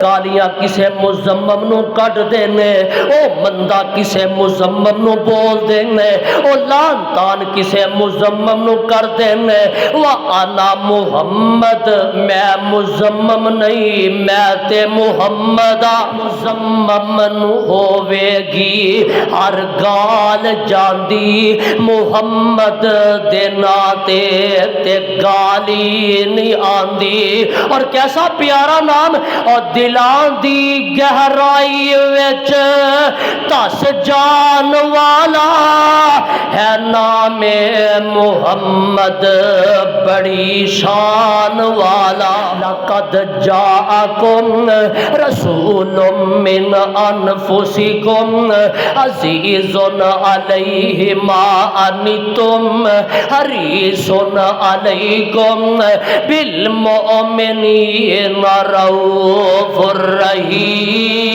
گالیاں کسے مزمم نو کٹ دینے، او مندہ کسے مزمم نو بول دینے، او لان تان کسے مزمم نو کر دینے۔ وَأَنَا محمد، میں مزمم نہیں، میں تے محمد مزمم نو ہووے گی ہر گال جاندی محمد دینا تے گالی نہیں آندی۔ اور کیسا پیارا نام، اور دلان دی گہرائی وچ تس جان والا ہے نام محمد بڑی شان والا۔ لقد جاءکم رسول من انفسکم عزیز علیہ ما عنتم حریص علیکم بالمؤمنین رؤوف الرحیم۔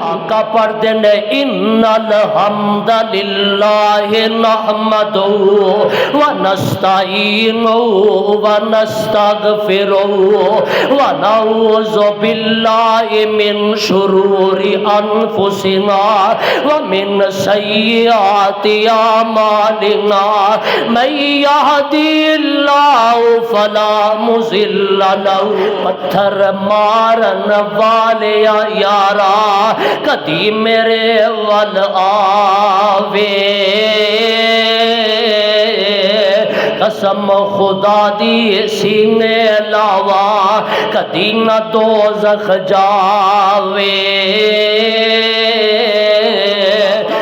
آقا پڑھ دینے ان الحمدللہ نحمدہ ونستعینہ ونستغفرہ ونعوذ باللہ من شرور انفسنا ومن سیئات اعمالنا من یہدی اللہ فلا مضل لہ۔ پتھر مارن والے یارا کدی میرے ول آوے، قسم خدا دی سینے لاوا کدی نہ دوزخ جاوے۔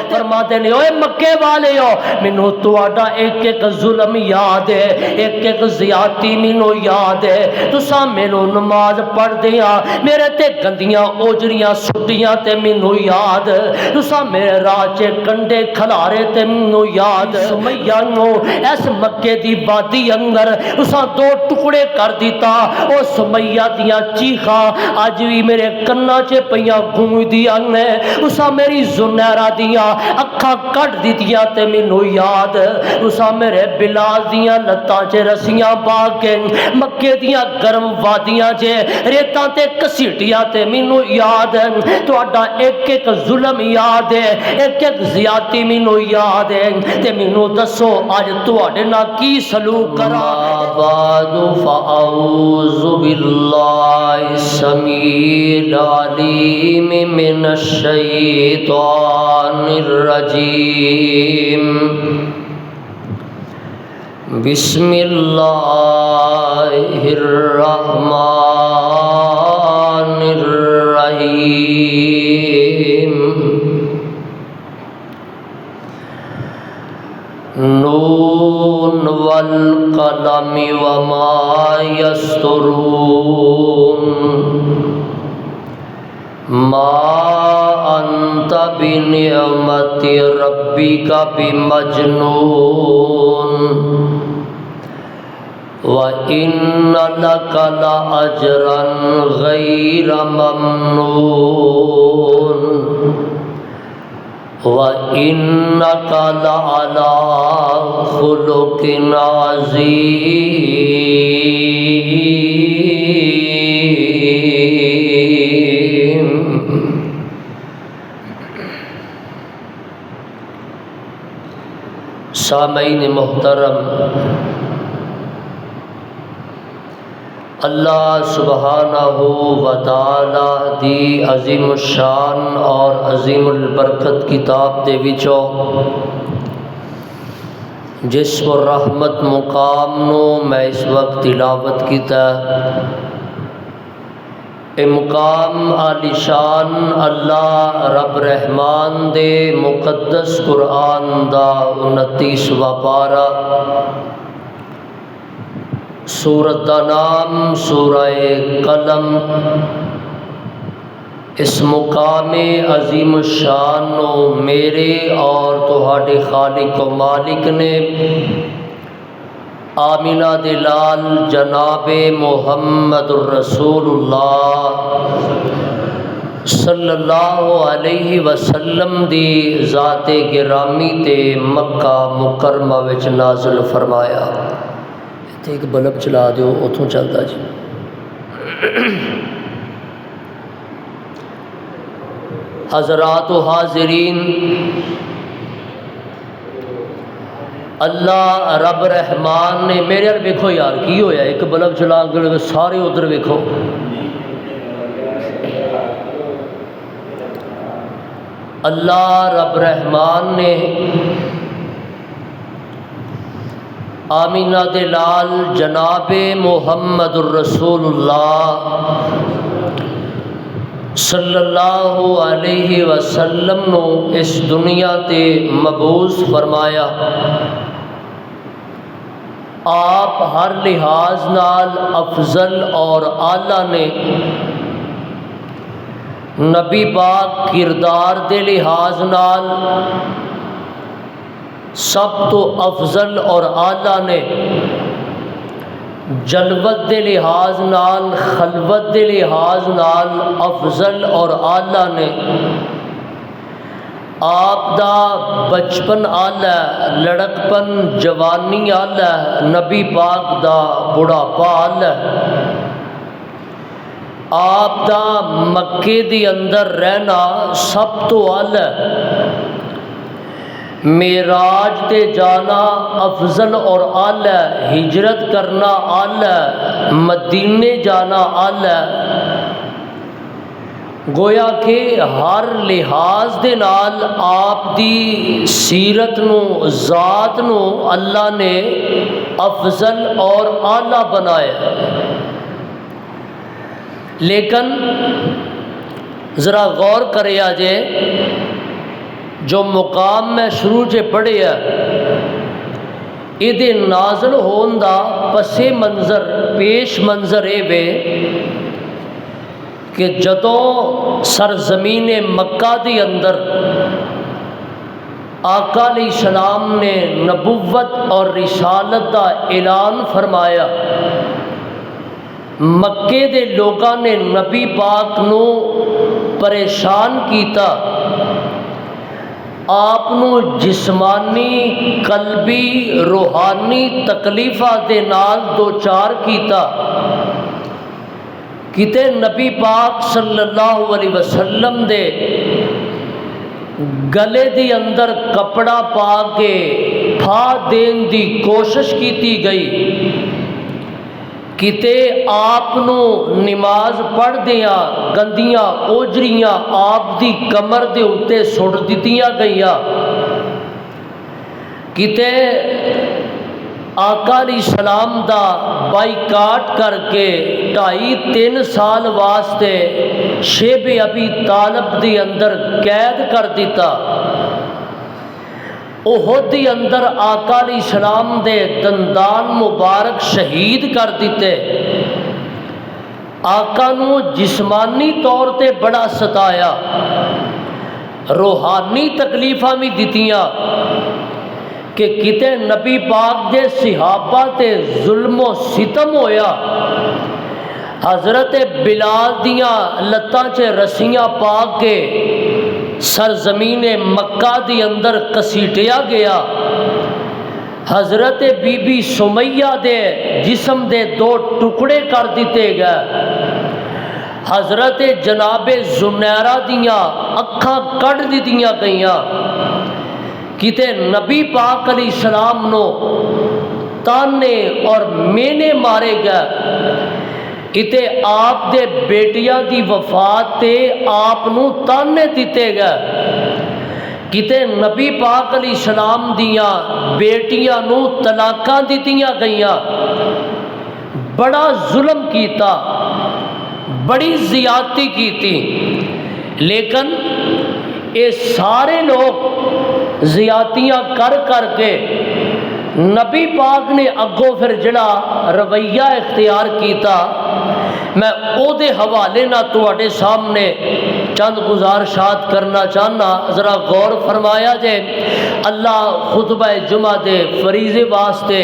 فرما دینے اوے مکے والے ہو، منو تواڈا ایک ایک ظلم یاد ہے، ایک ایک زیادتی منو یاد ہے۔ تساں مینوں نماز پڑھ دیاں میرے تے گندیاں اوجریاں سٹیاں تے منو یاد، تساں میرے راہ چ کنڈے کھلارے تے منو یاد۔ سمیہ نو اس مکے دی وادی اندر تساں دو ٹکڑے کر دیتا، او سمیہ دیاں چیخاں اج بھی میرے کنا چ پیاں گونجدیاں نے۔ تساں میری زنیرہ دیاں اکھاں کٹ دیتیاں تے مینوں یاد، تساں میرے بلال دیاں لتاں چ رسیاں پا کے مکے دیاں گرم وادیاں چ ریتاں تے کسیٹیاں تے مینوں یاد ہے۔ تہاڈا ایک ایک ظلم یاد ہے، ایک ایک زیادتی مینوں یاد ہے، تے مینوں دسو اج تہاڈے نال کی سلوک کراں۔ بعد فاعوذ باللہ السمیع العلیم من الشیطان الرجیم، بسم اللہ الرحمن الرحیم۔ نون والقلم وما یسطرون، ما انت بنعمت ربک بمجنون، وَإِنَّ لَكَ لَأَجْرًا غَيْرَ مَمْنُونٍ، وَإِنَّكَ لَعَلَىٰ خُلُقٍ عَظِيمٍ۔ سامعین محترم، اللہ سبحانہ و تعالی دی عظیم الشان اور عظیم البرکت کتاب دے وچوں جس پر رحمت مقام نو میں اس وقت تلاوت کیتا اے مقام عالی شان اللہ رب رحمان دے مقدس قرآن دا 29واں پارہ، سورت دا نام سورہ قلم۔ اس مقام عظیم الشان نو میرے اور تہاڈے خالق و مالک نے آمینہ دلال جناب محمد الرسول اللہ صلی اللہ علیہ وسلم دی ذات گرامی تے مکہ مکرمہ وچ نازل فرمایا۔ ایک بلب چلا دیو اتھوں چلدا جی۔ حضرات و حاضرین، اللہ رب رحمان نے میرے ال ویکھو یار کی ہویا، ایک بلب چلا کے سارے ادھر ویکھو. اللہ رب رحمان نے آمینہ دے لال جناب محمد الرسول اللہ صلی اللہ علیہ وسلم نو اس دنیا تے مبعوث فرمایا. آپ ہر لحاظ نال افضل اور اعلیٰ نے. نبی پاک کردار دے لحاظ نال سب تو افضل اور اعلیٰ نے. جلوت دے لحاظ نال، خلوت دے لحاظ نال افضل اور اعلیٰ نے. آپ دا بچپن آلہ، لڑکپن جوانی آلہ، نبی پاک دا بڑھاپا آلہ. آپ دا مکے دی اندر رہنا سب تو آلہ. معراج تے جانا افضل اور اعلیٰ، ہجرت کرنا اعلیٰ، مدینے جانا اعلیٰ. گویا کہ ہر لحاظ دے نال آپ دی سیرت نو، ذات نو اللہ نے افضل اور اعلیٰ بنایا. لیکن ذرا غور کریا جے، جو مقام میں شروع سے پڑھیا یہ نازل ہون دا پس منظر، پیش منظر اے وے کہ جدوں سرزمین مکہ دی اندر آقا علیہ السلام نے نبوت اور رسالت دا اعلان فرمایا، مکے دے لوگاں نے نبی پاک نو پریشان کیتا، آپ نو جسمانی، قلبی، روحانی تکلیفاں دے نال دوچار کیتا. کتے نبی پاک صلی اللہ علیہ وسلم دے گلے دی اندر کپڑا پا کے پھا دین دی کوشش کیتی گئی. کتے آپ نو نماز پڑھ دیاں گندیاں اوجریاں آپ دی کمر دے اتے سڑ دیتیاں گئیاں. کتے آقا علیہ السلام دا بائیکاٹ کر کے 2.5-3 سال واسطے شیب ابی طالب دی اندر قید کر دیتا. احد دی اندر آقا علیہ السلام دے دندان مبارک شہید کر دیتے. آقا نو جسمانی طور تے بڑا ستایا، روحانی تکلیفاں بھی دیتیاں کہ کتے نبی پاک دے صحابہ تے ظلم و ستم ہویا. حضرت بلال دیاں لتاں چے رسیاں پا کے سرزمین مکہ دی اندر کسیٹیا گیا. حضرت بی بی سمیہ دے جسم دے 2 ٹکڑے کر دیتے گئے. حضرت جناب زنیرہ دیاں اکھاں کٹ دیتیاں گئیاں. کتے نبی پاک علیہ السلام نو تانے اور مینے مارے گئے. کتے آپ دے بیٹیاں دی وفات تے آپ نو تانے دیتے گئے. کتے نبی پاک علیہ السلام دیاں بیٹیاں نو طلاقاں دیتیاں گئیاں. بڑا ظلم کیتا، بڑی زیادتی کیتی. لیکن یہ سارے لوگ زیادتیاں کر کر کے نبی پاک نے اگوں پھر جڑا رویہ اختیار کیتا، میں او دے حوالے نہ تواڈے سامنے چند گزارشات کرنا چاہنا، ذرا غور فرمایا جے۔ اللہ خطبہ جمعہ دے فریضے واسطے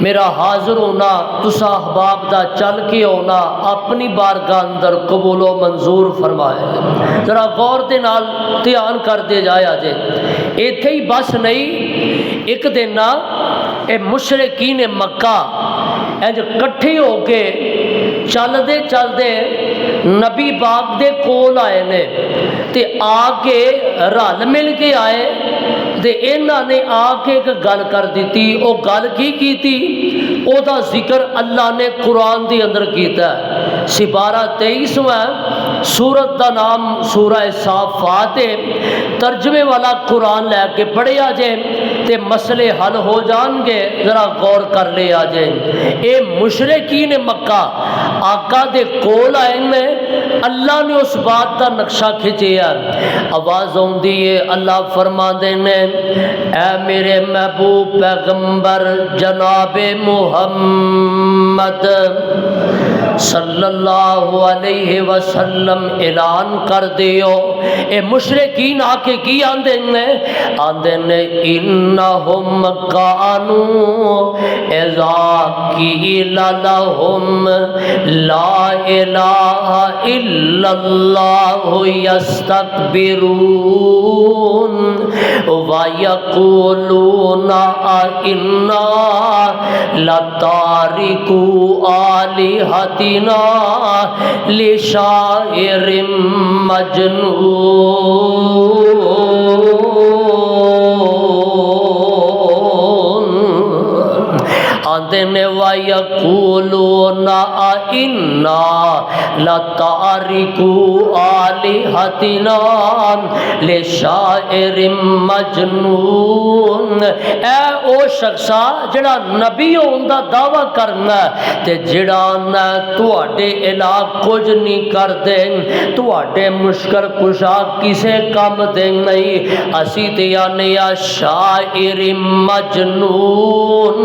میرا حاضر ہونا، تسا احباب دا چل کے ہونا اپنی بارگاہ اندر قبول و منظور فرمائے۔ ذرا غور دے نال دھیان کر دے جایا جے۔ ایتھے ہی بس نہیں، ایک دن نا اے مشرکین مکہ انج کٹھے ہو کے چلدے چلدے نبی پاک دے کول آئے نے تے آ کے رل مل کے آئے تے انہاں نے آ کے ایک گل کر دیتی۔ او گل کی تھی؟ او دا ذکر اللہ نے قرآن دے اندر کیتا ہے۔ سپارہ 23 سورت دا نام سورہ صافات ہے۔ ترجمے والا قرآن لے کے پڑھیا جائے تے مسئلے حل ہو جان گے، ذرا غور کر لیا جائے۔ اے مشرکین مکہ آقا دے کول آئے نے، اللہ نے اس بات دا نقشہ کھچیا، آواز ہوندی ہے، اللہ فرما دے نے اے میرے محبوب پیغمبر جناب محمد صلی اللہ علیہ وسلم اعلان کر دیو۔ اے مشرکین آ کے کی آندے نے؟ آندے نے انہم کانوا اذا قیل لہم لا الہ الا اللہ یستکبرون وَيَقُولُونَ أَإِنَّا لَتَارِكُو آلِهَتِنَا لِشَاعِرٍ آندے نے وَيَقُولُونَ أَإِنَّا لَتَارِكُو آلِهَتِنَا لِشَاعِرٍ مجنون۔ اے او شخصا جڑا نبی ہون دا دعویٰ کرنا تے جڑا نہ تواڈے الہ کچھ نہیں کر دے، تواڈے مشکل کشا کسے کم دے نہیں، اسی تے آنے یا شاعر مجنون۔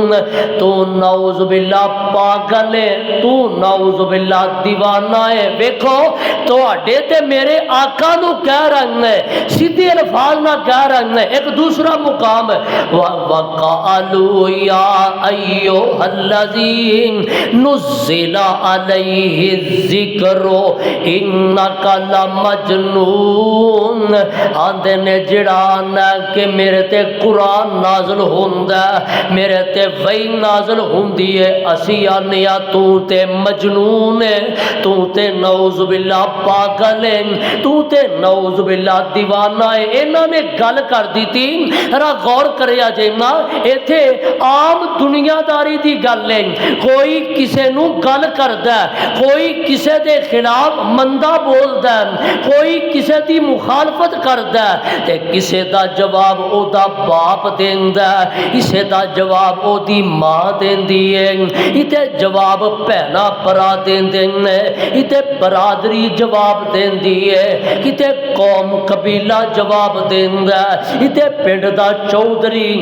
تو نعوذ باللہ پاگل ہے، تو نعوذ باللہ دیوانہ ہے۔ ویکھو تواڈے تے میرے آقا نو کہہ رہے ہیں، سیدھے الفاظ نہ کہہ رہے ہیں۔ ایک دوسرا مقام ہے وَقَالُوا يَا أَيُّهَا الَّذِي نُزِّلَ عَلَيْهِ الذِّكْرُ إِنَّكَ لَمَجْنُونَ۔ آندے نے جڑا نہ کہ میرے تے قرآن نازل ہوندا ہے، میرے تے وحی نازل ہوندی ہے، اسی آنے تو تے مجنون ہے، تو تے نعوذ باللہ پاگل ہے، تو تے نعوذ باللہ دیوانہ ہے۔ انہوں نے گل کر دی تھی، ذرا غور کریا جائنا، ایتھے عام دنیا داری دی گل ہے، کوئی کسے نو گل کردا ہے، کوئی کسے دے خلاف مندہ بولدا ہے، کوئی کسے دی مخالفت کردا ہے تے کسے دا جواب او دا باپ دیندا ہے، کسے دا جواب او دی ماں دیندی ہے، ایتے جواب پہنا پرا دیندے نے، ایتے برادری جواب دیندی ہے، کتے قوم قبیلہ جواب دیندا ہے، ایتے پنڈ دا چودھری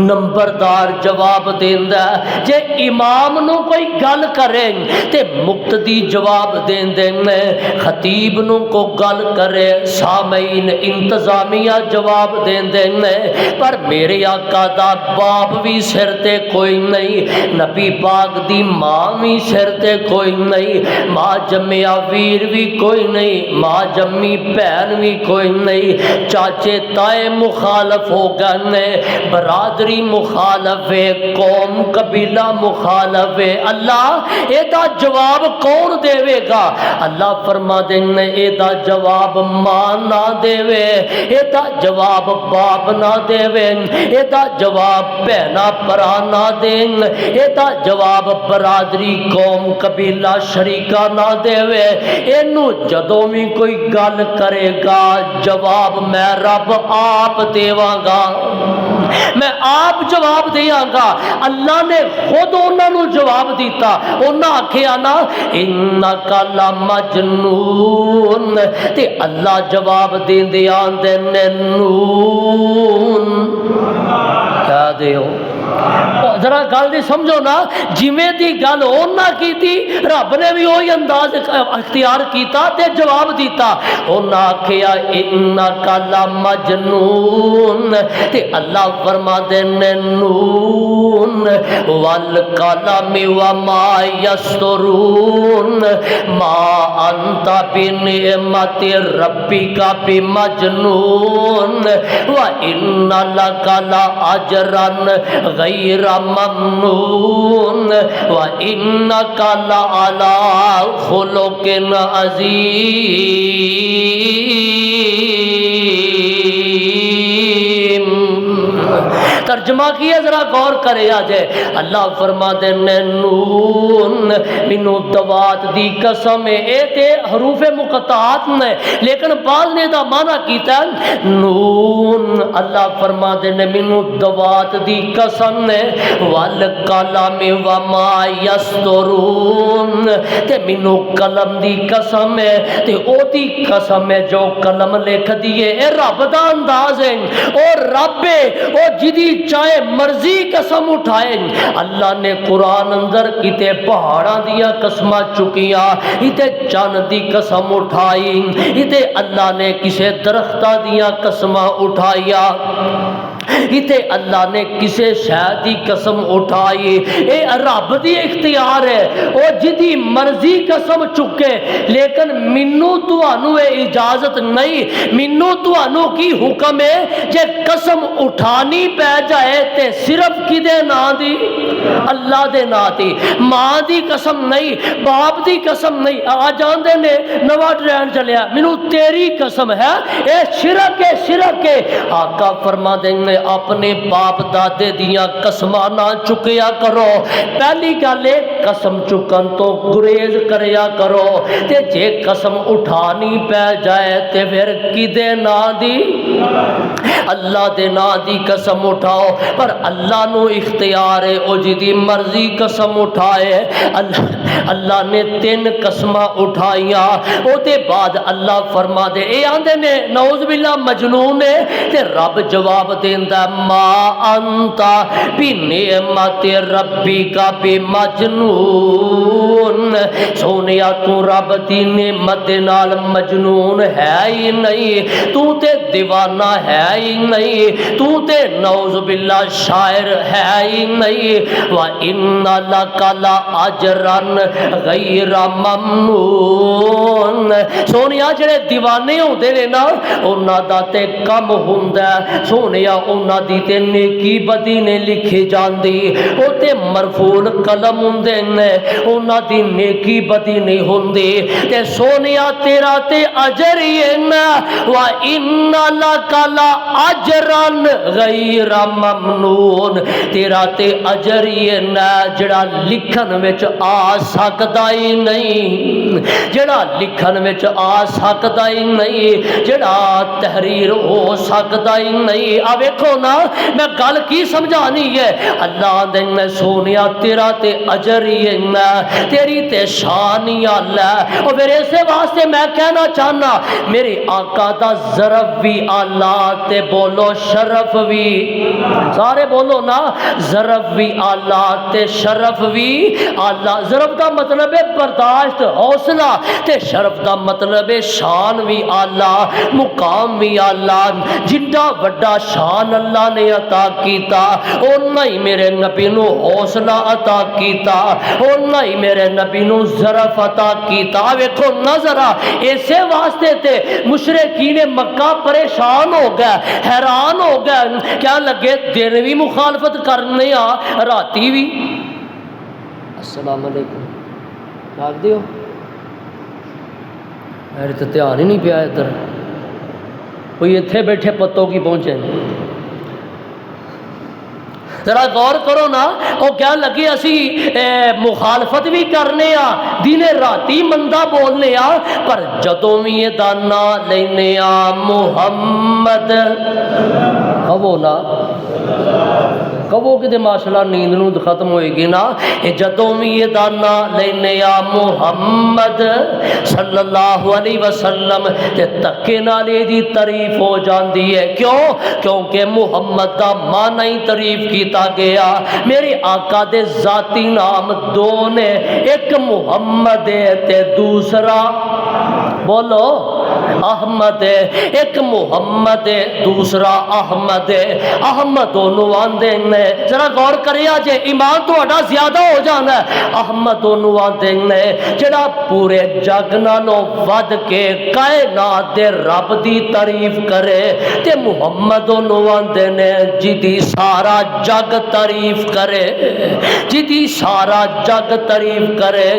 نمبردار جواب دیندا ہے۔ جے امام نو کوئی گل کرے تے مقتدی جواب دیندے نے، خطیب نو کو گل کرے سامعین انتظامیہ جواب دیندے نے، پر میرے آقا دا باپ بھی سر تے کوئی نہیں، نبی پاک دی ماں بھی سر تے کوئی نہیں، ماں جمیا ویر بھی کوئی نہیں، ماں جمی بہن بھی کوئی نہیں، چاچے تائے مخالف ہو گئے، برادری مخالف ہے، قوم قبیلہ مخالف ہے۔ اللہ اے دا جواب کون دے گا؟ اللہ فرما دینے اے دا جواب ماں نہ دے، اے دا جواب باپ نہ دے، اے دا جواب بہنا پرا نہ دے، اے دا جواب برادری قوم قبیلہ شریکہ نہ دے۔ اینو جدوں بھی کوئی گل کرے گا جواب میں رب آپ دیواں گا، میں آپ جواب دیاں گا۔ اللہ نے خود انہاں نو جواب دیتا، انہاں آکھیا نا انک لمجنون، تے اللہ جواب دیندے آندے نے نون کہہ دیو ذرا گل دی سمجھو نا، جویں دی گل اونا کیتی رب نے بھی وہی انداز اختیار کیتا تے جواب دیتا۔ اونا آکھیا انک لمجنون، تے اللہ فرما دے نون والقلم وما یسطرون ما انت بنعمت ربک بمجنون وان لک لاجرا غیر ممنون وانک لعلی خلق عظیم۔ ترجمہ کیا ذرا غور کرے آجے، اللہ فرما دے نون مینو دوات دی قسم، اے تے حروف مقطعات نے لیکن بعض نے دا معنی کیتا ہے نون، اللہ فرما دے مینو دوات دی قسم نے والقلم وما یسطرون، تے مینو قلم دی قسم ہے تے او دی قسم ہے جو قلم لکھ دیے۔ اے رب دا انداز ہے، او رب ہے او جدی چاہے مرضی قسم اٹھائے۔ اللہ نے قرآن اندر کتے پہاڑاں دیا قسمہ چکیاں، کتے چاند دی قسم اٹھائی، کتے اللہ نے کسے درختہ دیا قسمہ اٹھائیا، کتے اللہ نے کسے شہد دی قسم اٹھائی۔ اے رب دی اختیار ہے، او جدی مرضی قسم چکے، لیکن منو توانو اے اجازت نہیں، منو توانو کی حکم ہے جے قسم اٹھانی پہ جائے تے صرف کدے نا دی؟ اللہ دے نا دی۔ ماں دی قسم نہیں، باپ دی قسم نہیں، آ جاندے نے نوا ٹرین چلیا منو تیری قسم ہے، اے شرک ہے، شرک ہے۔ آقا فرما دیں گے اپنے باپ دادے دیاں قسمہ نہ چکیا کرو، پہلی گالے قسم چکن تو گریز کریا کرو، تے جے قسم اٹھانی پہ جائے تے پھر کدے نا دی؟ اللہ دے نا دی قسم اٹھاؤ، پر اللہ نو اختیار ہے او جدی مرضی قسم اٹھائے۔ اللہ نے 3 قسمہ اٹھائیاں، او دے بعد اللہ فرما دے اے آندے نے نعوذ باللہ مجنون ہے، تے رب جواب دیندا ما انتا بنعمت ربک بمجنون، سونیا تو رب دی نعمت نال مجنون ہے ہی نہیں، تو تے دیوانہ ہے ہی نہیں، تو تے نعوذ باللہ شاعر ہے ہی نہیں، وَإِنَّ لَكَ لَأَجْرًا غَيْرَ مَمْنُونَ۔ سونیا جڑے دیوانے ہوندے نے نا انہاں دا تے کم ہوندا ہے، سونیا انہاں دی تے نیکی بدی نے لکھی جاندی، او تے مرفوع قلم ہوندے نے، انہاں دی نیکی بدی نہیں ہوندی، تے سونیا تیرا تے اجر ہی ہے نا، وَإِنَّ لَكَ لَأَجْرًا غَيْرَ مَمْنُونَ، تیرا تے اجر ہی ہے نا جڑا لکھن وچ آ سکدا ہی نہیں، جڑا لکھن وچ آ سکدا ہی نہیں، جڑا تحریر ہو سکدا ہی نہیں۔ آ ویکھو نا میں گل کی سمجھانی ہے، اللہ دے سونیا تیرا تے اجر ہی ہے نا، تیری تے شان ہی اللہ، اور پھر اسے واسطے میں کہنا چاہنا میرے آقا دا ظرف بھی اللہ تے بولو شرف بھی، سارے بولو نا ظرف بھی اللہ تے شرف بھی اللہ۔ ظرف دا مطلب ہے برداشت حوصلہ، تے شرف دا مطلب ہے شان بھی اللہ، مقام بھی اللہ۔ جنڈا وڈا شان اللہ نے عطا کیتا اونا ہی میرے نبی نو حوصلہ عطا کیتا، اونا ہی میرے نبی نو ظرف عطا کیتا۔ ویکھو نظرہ اسے واسطے تے مشرکین مکہ پریشان ہو گئے، حیران ہو گئے، کیا لگے دن بھی مخالفت کرنے آ راتی بھی۔ السلام علیکم لاگ دیو، میرے تو دھیان ہی نہیں پیا ادھر، کوئی اتھے بیٹھے پتوں کی پہنچے۔ ذرا غور کرو نا، وہ کیا لگے اسی مخالفت بھی کرنے آ، دن راتی مندہ بولنے آ، پر جدوں بھی یہ دانا لینے آ محمد، کہو نا کہو کہ ماشاءاللہ نیند نو ختم ہوئے گی نا. جدوں بھی یہ نا لینے آ محمد صلی اللہ علیہ وسلم تے تکے نال دی تعریف ہو جاندی ہے. کیوں؟ کیونکہ محمد دا معنی ہی تعریف کیتا گیا. میرے آقا دے ذاتی نام دو نے, ایک محمد ہے تے دوسرا بولو احمد ہے. ایک محمد ہے دوسرا احمد ہے. احمد انہوں آندے نے, ذرا غور کریا جے ایمان تہاڈا زیادہ ہو جانا ہے. احمد انہوں آندے نے جڑا پورے جگ نالوں ود کے کائنات دے رب دی تعریف کرے, تے محمد انہوں آندے نے جدی سارا جگ تعریف کرے, جدی سارا جگ تعریف کرے.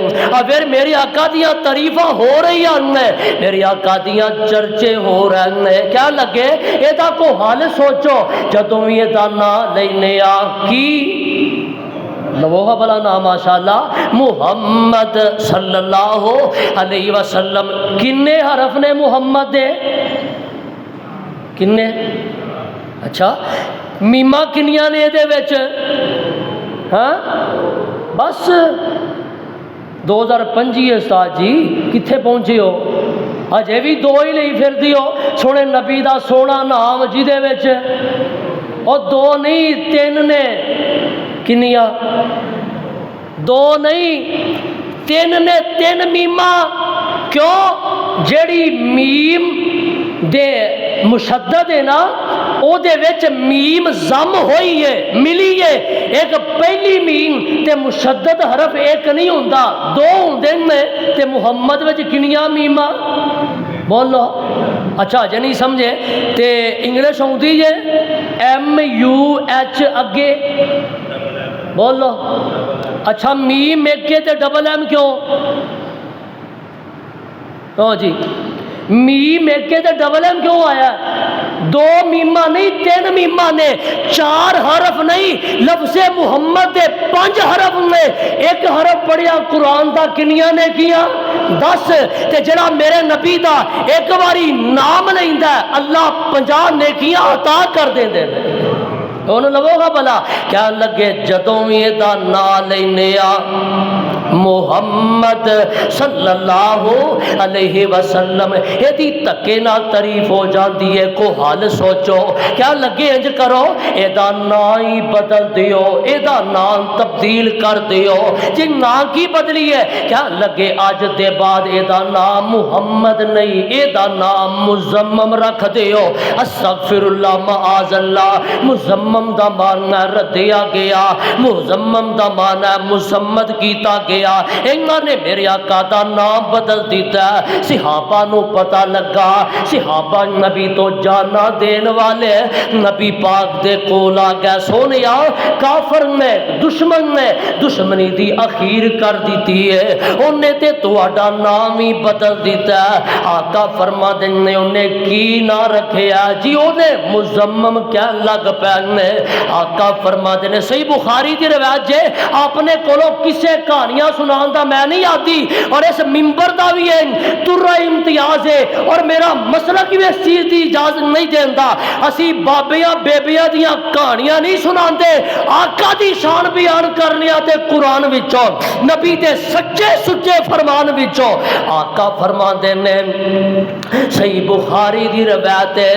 پھر میری آقا دیاں تعریفاں ہو رہی ہیں, میری آقا دیاں چرچے ہو رہے ہیں. کیا لگے ایدا کو حال سوچو, جدوں بھی ایدا نا لینے آ کی لوہا بلا نام ماشاءاللہ محمد صلی اللہ علیہ وسلم. کنے حرف نے محمد دے؟ کنے؟ اچھا میمہ کنیاں نے دے وچ؟ ہاں بس 2025 استاد جی کتھے پہنچے ہو؟ اجے بھی دو ہی نہیں پھر دیو. سونے نبی دا سونا نام جی دے وچ اور دو نہیں تین نے. کنیا؟ دو نہیں تین نے, تین میمہ. کیوں؟ جیڑی میم دے مشدد ہے نا او دے وچ میم زم ہوئی ہے ملی ہے. ایک پہلی میم تے مشدد حرف ایک نہیں ہوندا, دو ہوندے نے. تے محمد وچ کنیاں میمہ بولو؟ اچھا جے نہیں سمجھے تے انگلش ہوندی ہے MUH اگے بولو. اچھا میم ایک کے تے ڈبل ایم کیوں؟ ہاں جی میم ایک کے تے ڈبل ایم کیوں آیا؟ دو میمہ نہیں تین میمہ نے, چار حرف نہیں. لفظ محمد دے 5 حرف نے. ایک حرف پڑھیا قرآن دا کنیاں نے کیا؟ 10. تے جڑا میرے نبی دا ایک باری نام لیندا ہے اللہ 50 نیکیاں عطا کر دیندے نے. انہوں لگو گا بلا کیا لگے جدوں یہ دا نا لینے آ محمد صلی اللہ علیہ وسلم ایدی تکے نہ تعریف ہو جاندی ہے. کو حال سوچو کیا لگے انج کرو ایدا نا ہی بدل دیو, ایدا نام تبدیل کر دیو. جی نا کی بدلی ہے کیا لگے آج دے بعد ایدا نام محمد نہیں ایدا نام مزمم رکھ دیو. استغفر اللہ معاذ اللہ. مزمم دا مانا ردیا گیا, مزمم دا مانا مزمد کیتا گیا. انہاں نے میرے آقا دا نام بدل دیتا. صحابہ نو پتہ لگا, صحابہ نبی تو جانا دین والے نبی پاک دے کول آ گئے. سونیا کافر نے دشمن نے دشمنی دی اخیر کر دیتی ہے, انہیں تے تہاڈا نام ہی بدل دیتا. آقا فرما نے انہیں کی نہ رکھیا جی, انہیں مزمم کیا لگ پہنے. آقا فرما نے صحیح بخاری دی روایت جے اپنے کولو کسے کہانیاں سنان دا میں نہیں آتی, اور اس ممبر دا بھی ہے ترہ امتیاز ہے, اور میرا مسلک بھی اس چیز دی اجازت نہیں دیندا. اسی بابیاں بیبیاں دیاں کہانیاں نہیں سنان دے, آقا دی شان بیان کرنی آتے قرآن وچوں نبی دے سچے سچے فرمان وچوں. آقا فرمان دے نے صحیح بخاری دی روایت ہے,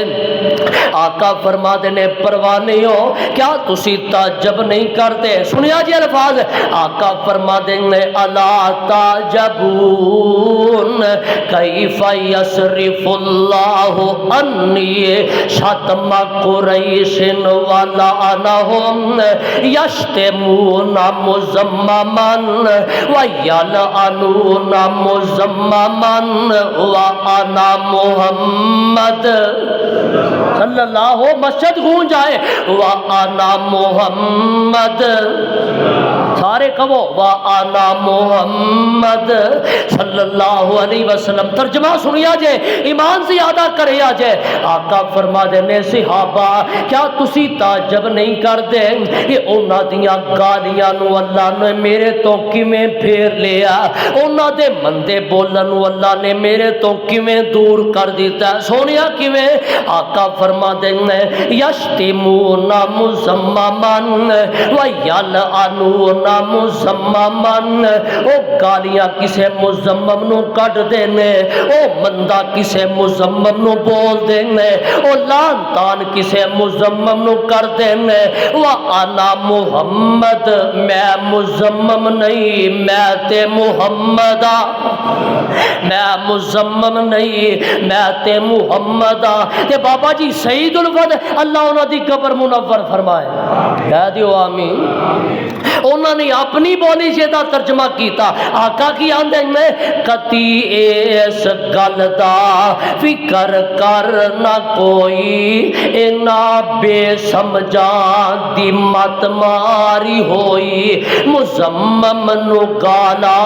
آقا فرما دے نے پروانے ہو کیا تسی تعجب نہیں کرتے؟ سنیا جی الفاظ. آقا فرما دے نے الا تعجبون کیف یصرف اللہ انی شتم قریش ولعنہم یشتمون مزمما ویلعنون مزمما وانا محمد صلی اللہ مسجد گونج جائے وانا محمد. سارے کہو وانا محمد صلی اللہ علیہ علیہ وسلم ترجمہ سنیا جے ایمان زیادہ کریا جے آقا فرما دے نے صحابہ کیا تسی تعجب نہیں کر دے یہ اونا دیاں گالیاں نو اللہ نے میرے تو کیویں پھیر لیا اونا دے مندے بولن نو اللہ نے میرے تو کیویں دور کر دیتا ہے سونیا کیویں آقا فرما دے یشتمون مزممن ویلعنون مزممن او گالیاں کسے مزمم نو کٹ دینے او مندہ کسے مزمم نو بول دینے او لان تان کسے مزمم نو کر دینے وَأَنَا محمد میں مزمم نہیں میں تے محمدہ میں مزمم نہیں میں تے محمدہ تے بابا جی سعید الفد اللہ انہوں دی قبر منور فرمائے کہہ دیو آمین انہوں نے اپنی بولی سے دا ترجمہ کیتا آقا کی آندے میں کتی اس گل دا فکر کر نہ کوئی اینا بے سمجھان دی مت ماری ہوئی مزمم نو گالا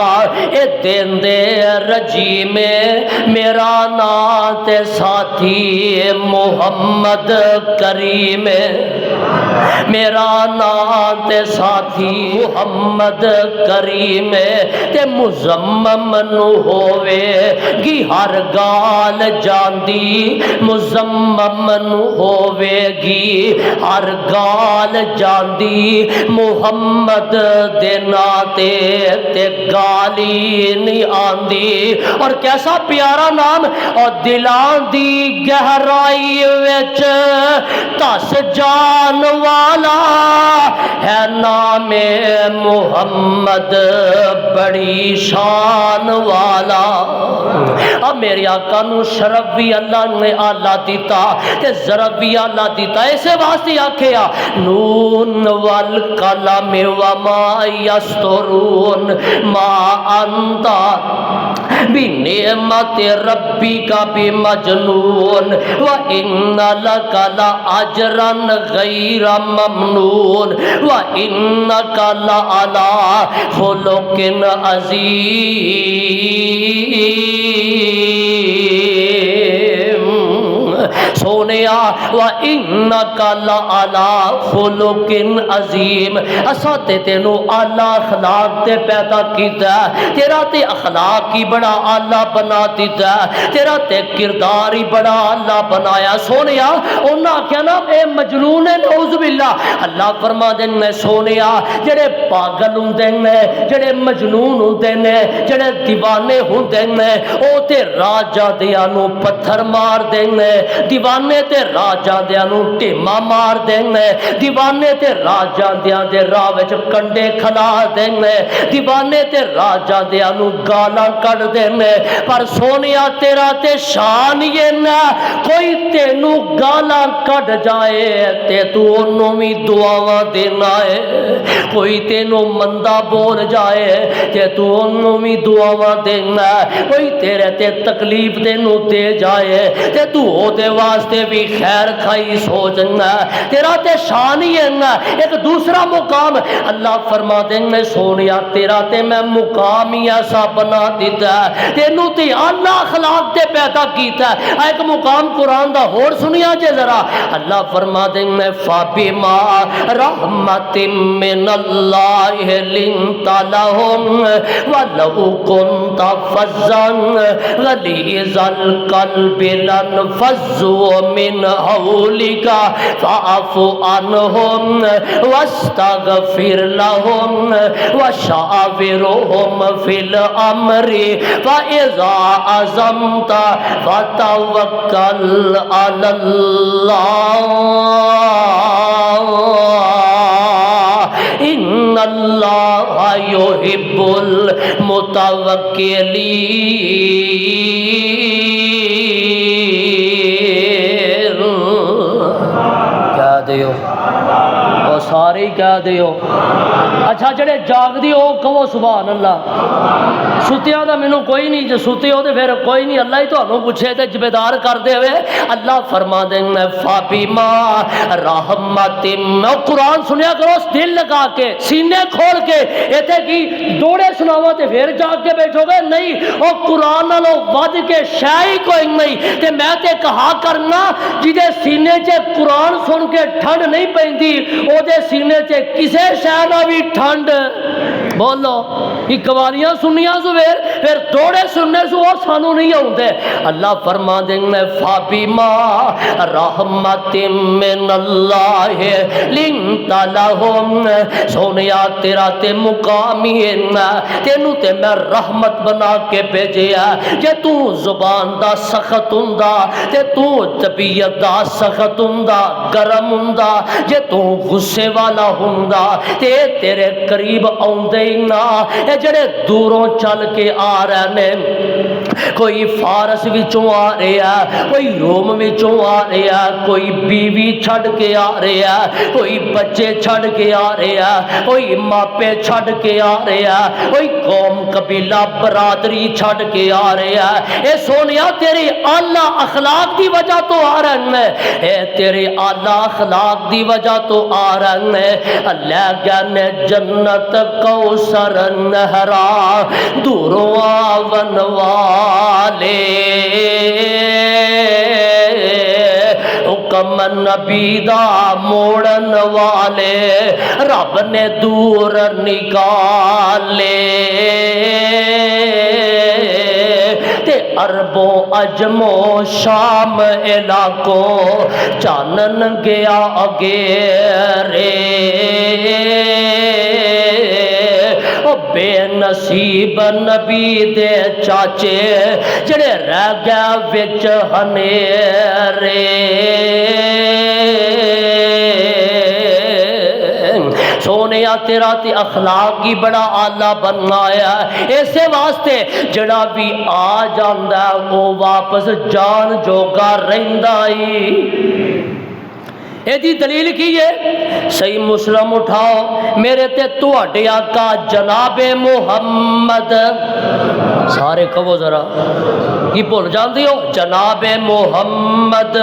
اے دین دے رجی میں میرا نام تے ساتھی محمد کریم میرا نام تے ساتھی محمد کریم تے مزمم نو ہووے گی ہر گال جاندی مزمم نو ہووے گی ہر گال جاندی محمد دے ناتے تے گالی نہیں آندی اور کیسا پیارا نام اور دلان دی گہرائی وچ تس جان والا ہے نام محمد بڑی شان والا اب میری آقا نو شرف بھی اللہ نے آلہ دیتا تے ضرب بھی آلہ دیتا ایسے واسطے آکھیا نون والقلم وما یسترون ما انتا بنعمت ربی کا بھی مجنون وَإِنَّ لَكَ لَأَجْرًا غَيْرَ مَمْنُونَ وَإِنَّكَ لَعَلَىٰ خُلُقٍ عَظِيمٍ سونیا وَإِنَّكَ لَعَلَىٰ خُلُقٍ عَظِيمٍ اساں تے تینو اعلیٰ اخلاق تے پیدا کیتا ہے تیرا تے اخلاق ہی بڑا اعلیٰ بنا دیتا ہے تیرا تے کردار ہی بڑا اعلیٰ بنایا سونیا انہاں کیا نا اے مجنون ہے نعوذ باللہ اللہ فرما دینے سونیا جڑے پاگل ہوں دینے جڑے مجنون ہوں دینے جڑے دیوانے ہوں دینے او تے راجہ دیانو پتھر مار دینے دیوانے تے راجہ دیانو ٹیمہ مار دینے دیوانے تے راجہ دیان دے راوچ کنڈے کھلا دینے دیوانے تے راجہ دیانو گالا کر دینے پر سونیا تیرا تے شان یہ نہ کوئی تینو گالا کٹ جائے تے تو انہوں میں دعاواں دینا ہے کوئی تینو مندہ بول جائے تے تو انہوں میں دعاواں دینا ہے کوئی تیرے تے تکلیف تینو دے جائے تے تو ہو دے واسطے بھی خیر کھائی سوچنا ہے تیرا تے شان ہی ہے ایک دوسرا مقام اللہ فرما دیں سونیا تیرا تے میں مقام ہی ایسا بنا دیتا ہے تینو تے اللہ اخلاق تے پیدا کیتا ہے ایک مقام قرآن دا اور سنیا جے ذرا اللہ فرما دیں فَبِمَا رَحْمَةٍ مِّنَ اللَّهِ لِنْتَ لَهُمْ وَلَوْ كُنْتَ فَظًّا غَلِيظَ الْقَلْبِ لَانفَضُّوا مِنْ حَوْلِكَ فَاعْفُ عَنْهُمْ وَاسْتَغْفِرْ لَهُمْ وَشَاوِرْهُمْ فِي الْأَمْرِ فَإِذَا عَزَمْتَ فَتَوَكَّلْ عَلَى اللَّهِ إِنَّ اللَّهَ يُحِبُّ الْمُتَوَكِّلِينَ کہہ دیو او سارے ہی کہہ دیو اچھا جڑے جاگ دی ہو کہو سبحان اللہ ستیاں دا مینوں کوئی نہیں جو ستے ہو تے پھر کوئی نہیں اللہ ہی تانوں پوچھے تے جبیدار کر دے ہوئے اللہ فرما دے فابیما رحمت قرآن سنیا کرو دل لگا کے سینے کھول کے ایتھے کی دوڑے سناواں تے پھر جاگ کے بیٹھو گے نہیں او قرآن نالوں ود کے شے ہی کوئی نہیں تے میں تے کہا کرنا جدے سینے چ قرآن سن کے ٹھنڈ نہیں پیندی او دے سینے چ کسے شے نال بھی ٹھنڈ بولو ایک واریاں سنیاں زبیر پھر دوڑے سننے سے وہ سانو نہیں ہوندے اللہ فرما دیں فابیما رحمت من اللہ لنت لہم سونیا تیرا تے مقامی تینو تے میں رحمت بنا کے بھیجیا جے تو زبان دا سخت ہوندا تے تو طبیعت دا سخت ہوندا گرم ہوندا جے تو غصے والا ہوندا تے تیرے قریب آوندے نہ اے جڑے دوروں چل کے آ رہے نے کوئی فارس وچوں آ رہا ہے کوئی روم وچوں آ رہا ہے کوئی بیوی چھڑ کے آ رہا ہے کوئی بچے چھڑ کے آ رہا ہے کوئی ماپے چھڑ کے آ رہا ہے کوئی قوم قبیلہ برادری چھڑ کے آ رہا ہے اے سونیا تیری اعلیٰ اخلاق دی وجہ تو آ رہے ہیں اے تیرے اعلیٰ اخلاق دی وجہ تو آ رہے ہیں اللہ گانے جنت کوثر نہرا دوروں آون والے حکم نبی دا موڑن والے رب نے دور نکالے تے عربوں عجموں شام علاقوں چانن گیا اگیرے بے نصیب نبی دے چاچے جڑے رہ گیا وچ ہنیرے سونیا تیرا تے اخلاق کی بڑا آلہ بنایا ایسے واسطے جڑا بھی آ جاندا وہ واپس جان جوگا رہندا ہی ایدی دلیل کی ہے صحیح مسلم اٹھاؤ میرے تے تواڈے آقا جناب محمد سارے کہو ذرا کی بھول جاندی ہو جناب محمد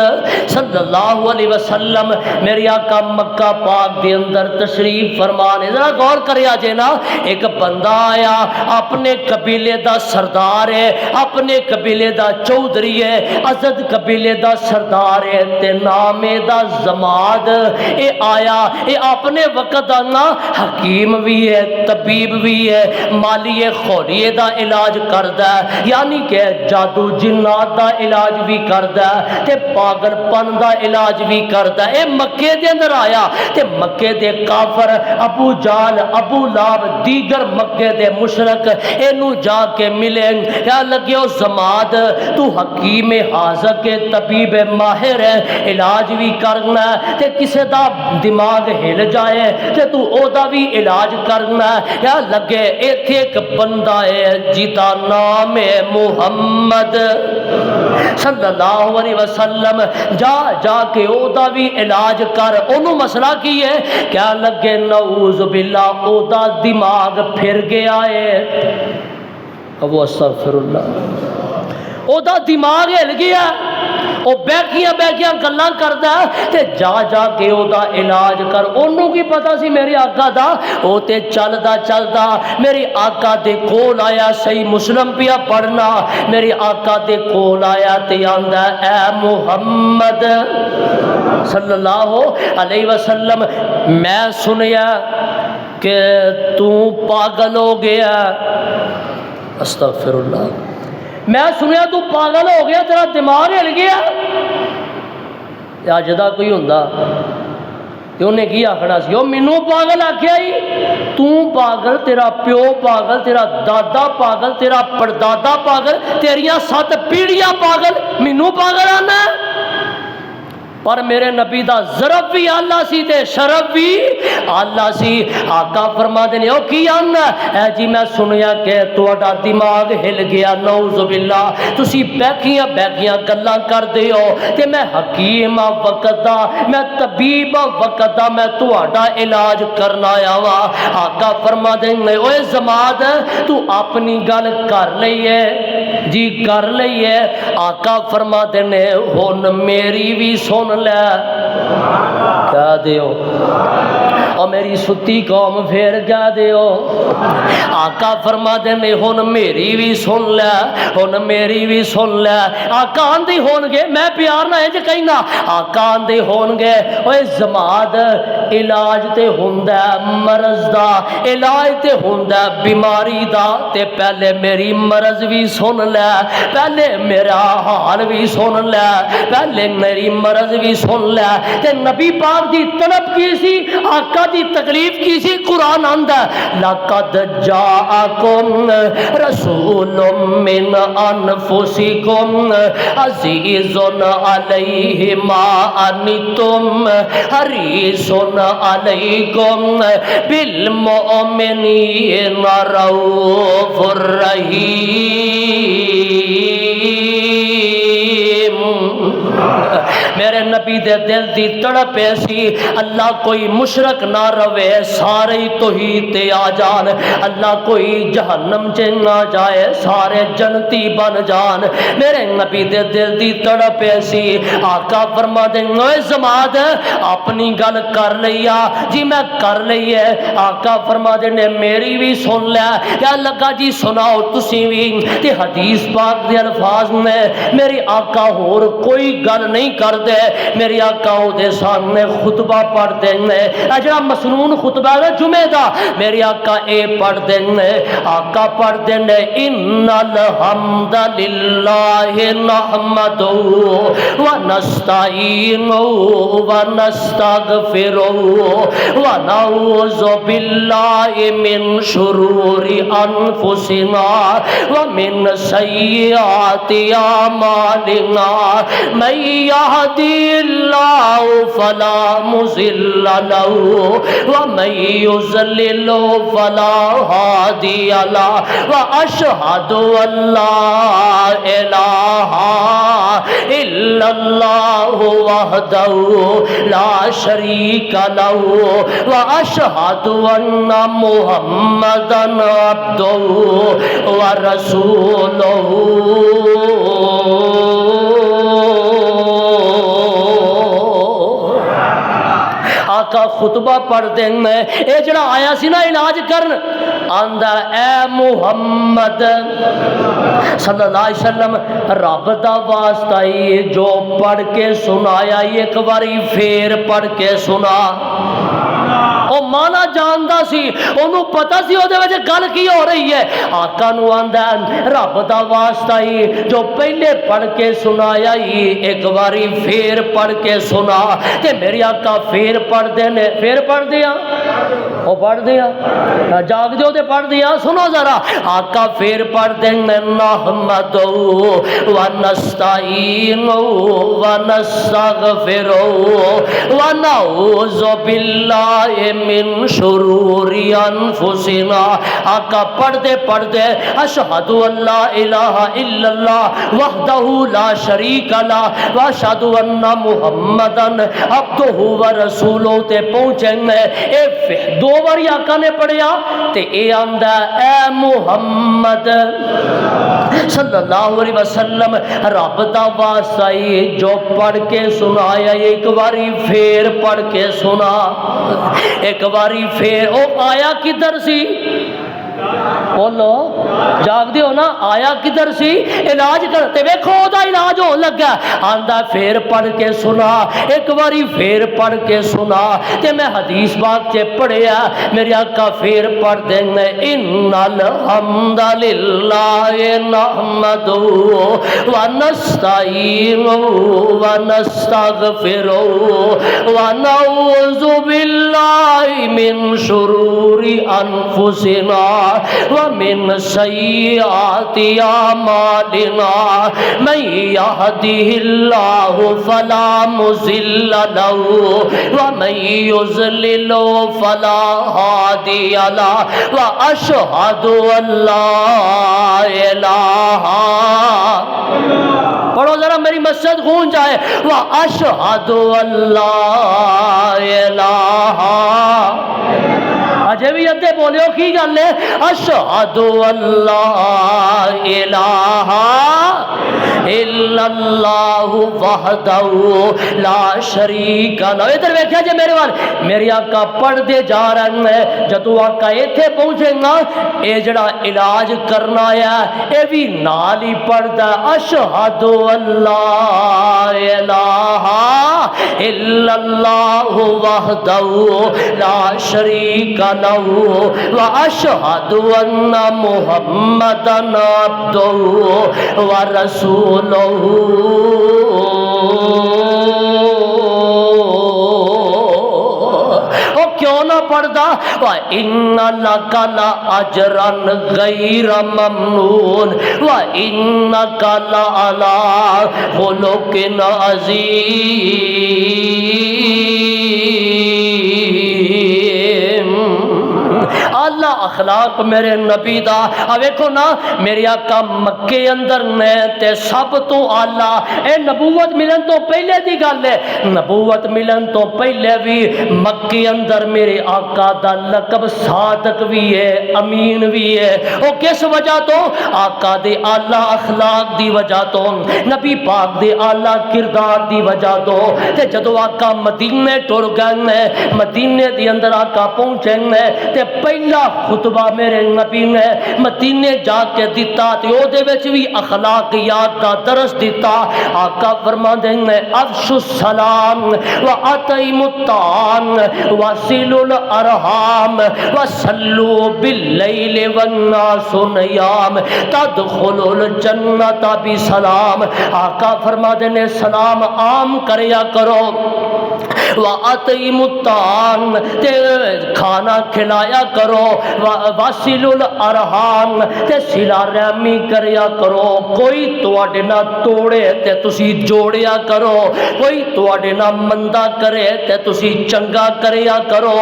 صلی اللہ علیہ وسلم میری آقا مکہ پاک دے اندر تشریف فرمانے ذرا غور کریا جے نا ایک بندہ آیا اپنے قبیلے دا سردار ہے اپنے قبیلے دا چودھری ہے ازد قبیلے دا سردار ہے تے نام دا زمان اے آیا اے اپنے وقت آنا حکیم بھی ہے طبیب بھی ہے مالی خوریے دا علاج کردہ ہے یعنی کہ جادو جنات دا علاج بھی کردہ ہے تے پاگل پن دا علاج بھی کردہ ہے اے مکے دے اندر آیا تے مکے دے کافر ابو جال ابو لاب دیگر مکے دے مشرک اینو جا کے ملیں کیا لگے ہو زماد تو حکیم حاضر کے طبیب ماہر ہے علاج بھی کرنا ہے تے کسے دا دماغ ہل جائے تے تو او دا بھی علاج کرنا ہے یا لگے ایتھے ایک بندہ ہے جیتا نام ہے محمد صلی اللہ علیہ وسلم جا کے او دا بھی علاج کر انہوں مسئلہ کی ہے کیا لگے نعوذ باللہ او دا دماغ پھر گیا ہے ابو استغفر اللہ او دا دماغ ہل گیا وہ بیکیاں گلاں کردا تے جا کے او دا علاج کر اونوں کی پتہ سی میرے آقا دا او تے چلدا میرے آقا دے کول آیا صحیح مسلم پیا پڑھنا میرے آقا دے کول آیا تے آندا اے محمد صلی اللہ علیہ وسلم میں سنیا کہ تو پاگل ہو گیا استغفر اللہ میں سنیا تو پاگل ہو گیا تیرا دماغ ہل گیا اج دا کوئی ہوندا تے انہیں کی آکھنا سی او مینوں پاگل آکھیا ہی تو پاگل تیرا پیو پاگل تیرا دادا پاگل تیرا پردادا پاگل تیریاں 7 پیڑیاں پاگل مینوں پاگل آنا پر میرے نبی دا ضرب بھی آلہ سی تے شرف بھی آلہ سی۔ آقا فرما دینے او کی آنا اے جی میں سنیا کہ توڑا دماغ ہل گیا، نعوذ باللہ تسی بیکیاں گلاں کر دے ہو تے میں حکیم وقت دا، میں طبیب وقت دا، میں توڑا علاج کرنا آیا وا۔ آقا فرما دینے اوے زماد تو اپنی گل کر لئیے جی کر لئیے۔ آقا فرما دینے ہن میری بھی سن لے، کہہ دیو اور میری ستی قوم پھر کہہ دیو۔ آقا فرما دینے ہن میری بھی سن لے، ہن میری بھی سن لے۔ آقا آندھی ہون گے، میں پیار نہ ہے جے کہنا، آقا آندھی ہون گے اوے زماد علاج تے ہوندہ مرض دا، علاج تے ہوندہ بیماری دا، تے پہلے میری مرض بھی سن لے، پہلے میرا حال بھی سن لے، پہلے میری مرض بھی سن لے۔ تے نبی پاک دی طلب کی سی، آقا دی تکلیف کی سی، قرآن آندہ لَقَدْ جَاءَكُمْ رَسُولٌ مِّنْ أَنفُسِكُمْ عَزِيزٌ عَلَيْهِ مَا عَنِتُّمْ حَرِيصٌ عَلَيْكُمْ بِالْمُؤْمِنِينَ رَءُوفٌ رَحِيمٌ۔ میرے نبی دے دل دی تڑپ ایسی، اللہ کوئی مشرک نہ روے، سارے توحید تے آ جان، اللہ کوئی جہنم چ نہ جائے، سارے جنتی بن جان۔ میرے نبی دے دل دی تڑپ ایسی، آقا فرما دے اوے زماد اپنی گل کر لیا جی میں کر لئی ہے۔ آقا فرما دے نے میری بھی سن لیا، کیا لگا جی سناؤ تسی بھی۔ تے حدیث پاک دے الفاظ میں میری آقا ہور کوئی گل نہیں کر دے، میری آقا او دے سامنے خطبہ پڑھ دینے، اجڑا مسنون خطبہ ہے جمعہ دا، میری آقا اے پڑھ دینے، آقا پڑھ دینے ان الحمد للہ نحمدہ ونستعینہ ونستغفرہ ونعوذ باللہ من شرور انفسنا ومن سیئات اعمالنا من یہدی اللہ فلا مضل له ومن يضلل فلا هادي له واشهد ان لا اله الا الله وحده لا شريك له واشهد ان محمدا عبده ورسوله۔ آقا خطبہ پڑھ دیں میں اے جڑا آیا سی نا علاج کرن، آندہ اے محمد صلی اللہ علیہ وسلم رب دا واسطہ ہی جو پڑھ کے سنایا ایک باری پھر پڑھ کے سنا۔ او مانا جاندا سی، انہوں پتہ سی او دے وجہ گل کی ہو رہی ہے۔ آقا نو آندہ رب دا واسطہ ہی جو پہلے پڑھ کے سنایا ہی ایک باری پھر پڑھ کے سنا۔ تے میری آقا پھر پڑھ دینے، پھر پڑھ دیا او پڑھ دیا جاگ دیو تے پڑھ دیا، سنو ذرا آقا پھر پڑھ دینے نحمدہ ونستعینہ ونستغفرہ ونعوذ باللہ من شرور انفسنا۔ آقا پڑھ دے اشہد ان لا الہ الا اللہ وحدہ لا شریک لہ واشہد ان محمدن عبدہ ورسولہ تے پہنچیں گے۔ اے دو بار آقا نے پڑھیا تے اے آندہ اے محمد صلی اللہ علیہ وسلم رب دا واسطہ جو پڑھ کے سنایا ایک باری پھر پڑھ کے سنا، ایک باری پھر او آیا کدھر سی؟ بولو جاگ دیو نا، آیا کدھر سی؟ علاج کرتے ویکھو دا علاج ہو لگا، آندہ پھر پڑھ کے سنا، ایک باری پھر پڑھ کے سنا۔ تے میں حدیث پاک چے پڑھیا، میری آقا پھر پڑھ دیں گے ان الحمد للہ نحمدہ ونستعینہ ونستغفرہ ونعوذ باللہ من شرور انفسنا ومن سيئات أعمالنا من يهده الله فلا مضل له ومن يضلل فلا هادي له وأشهد أن لا إله پڑھو ذرا میری مسجد گونج جائے وَأَشْهَدُ أَن لَّا إِلَٰهَ اجے بھی ادھے بولے ہو کی گل ہے اشہد ان لا الہ الا اللہ وحدہ لا شریک لہ. ادھر ویکھیا جے میرے وال میری آقا پڑھ دے جا رہے ہیں جدو آقا ایتھے پہنچے گا اے جڑا علاج کرنا ہے اے بھی نال ہی پڑھدا اشہد ان لا الہ الا اللہ وحدہ لا شریک لہ وَأَشْهَدُ أَنَّ مُحَمَّدًا عَبْدُهُ وَرَسُولُهُ. او کیوں نہ پڑھدا وَإِنَّ لَكَ لَأَجْرًا غَيْرَ مَمْنُونٍ وَإِنَّكَ لَعَلَىٰ خُلُقٍ عَظِيمٍ. اللہ اخلاق میرے نبی دا ویکھو نا میری آقا مکے اندر نے تے سب تو آلہ اے نبوت ملن تو پہلے دی گل ہے نبوت ملن تو پہلے بھی مکے اندر میرے آقا دا لقب صادق بھی ہے امین بھی ہے. او کس وجہ تو آقا دے آلہ اخلاق دی وجہ تو نبی پاک دے آلہ کردار دی وجہ تو تے جدو آقا مدینے ٹر گئے مدینے دی اندر آقا پہنچے تے پہلا خطبہ میرے نبی نے مدینے جا کے دیتا تے او دے وچ بھی اخلاقیات دا درس دیتا. آقا فرماندے نے افشوا السلام واطعموا الطعام وصلوا الارحام وصلوا باللیل والناس نیام تدخلوا الجنۃ بسلام. آقا فرماندے نے سلام عام کریا کرو وَأَطْعِمُوا الطَّعَامَ تے کھانا کھلایا کرو وَاصِلُوا الْأَرْحَامَ تے صلہ رحمی کریا کرو. کوئی تواڈے نال توڑے تے تسی جوڑیا کرو کوئی تواڈے نال مندا کرے تے تسی چنگا کریا کرو.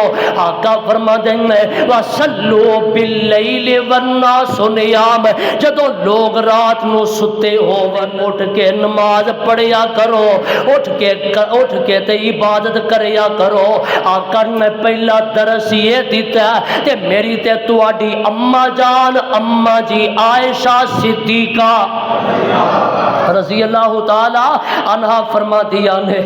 آقا فرماندے نے وَصَلُّوا بِاللَّيْلِ وَالنَّاسُ نِيَامٌ جدوں لوگ رات نو ستے ہون اٹھ کے نماز پڑھیا کرو اٹھ کے تے عبادت کریا کرو. آقا نے پہلا درس یہ دیتا ہے تے میری تے تواڈی اما جان اما جی عائشہ صدیقہ رضی اللہ تعالی عنہا فرما دیا نے